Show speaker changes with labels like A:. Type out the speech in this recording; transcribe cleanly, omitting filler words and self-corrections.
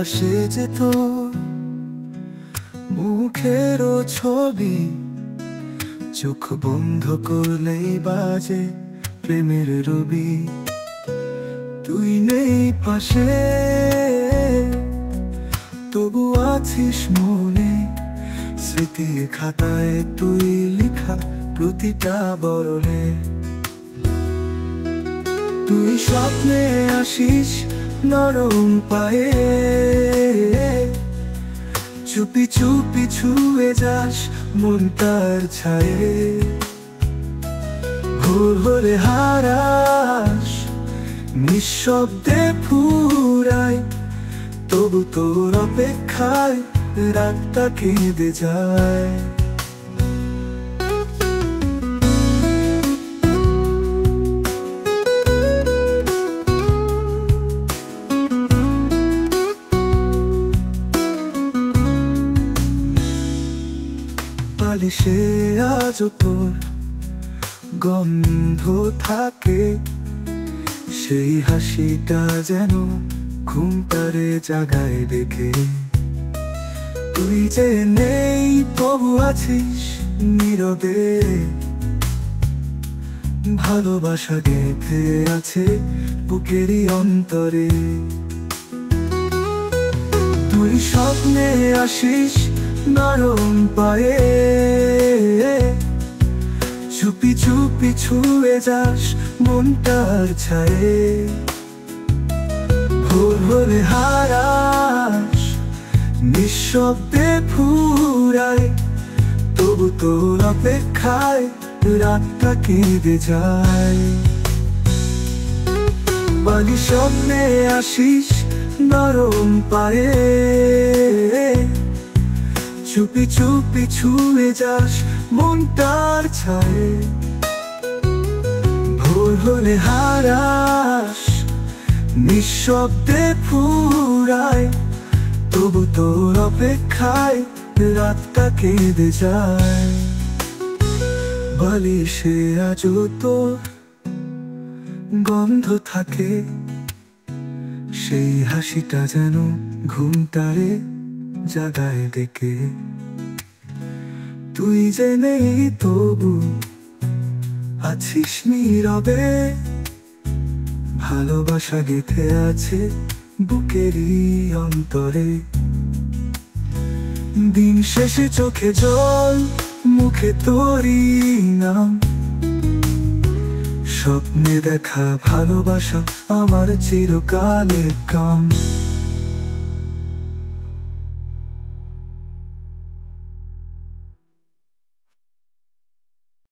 A: ভাসে যে তোর মুখেরও ছবি, চোখ বন্ধ করলেই বাজে প্রেমের রবি। তুই নেই পাশে, তবু আছিস মনে, স্মৃতি খাতায় তুই লেখা প্রতিটা বরণে। তুই স্বপ্নে আসিস নরম পায়ে, চুপি চুপি ছুঁয়ে যাস মনটার ছায়ে। ভোর হলে হারাস নিঃশব্দে ফুরায়, তবু তোর অপেক্ষায় রাতটা কেঁদে যায়। বালিশে আজও তোর গন্ধ থাকে, সেই হাসিটা যেন ঘুমটারে জাগায় দেখে। তুই যে নেই তবু আছিস নীরবে, ভালোবাসা গেঁথে আছে বুকেরই অন্তরে। তুই স্বপ্নে আসিস নরম পায়ে, চুপি চুপি ছুঁয়ে যাস মনটার ছায়ে। ভোর হলে হারাস নিঃশব্দে ফুরায়, তবু তোর অপেক্ষায় রাতটা কেঁদে যায়। বালি স্বপ্নে আসিস নরম পায়ে, চুপি চুপি ছুঁয়ে যাস মনটার ছায়ে। ভোর হলে হারাস নিঃশব্দে ফুরায়, তবু তোর অপেক্ষায় রাতটা কেঁদে যায়। বালিশে আজও তোর গন্ধ থাকে, সেই হাসিটা যেন ঘুমটারে জাগায় ডেকে। তুই যে নেই তবু আছিস নীরবে, ভালোবাসা গেঁথে আছে বুকেরই অন্তরে। দিন শেষে চোখে জল, মুখে তোরই নাম, স্বপ্নে দেখা ভালোবাসা আমার চিরকালের কাম।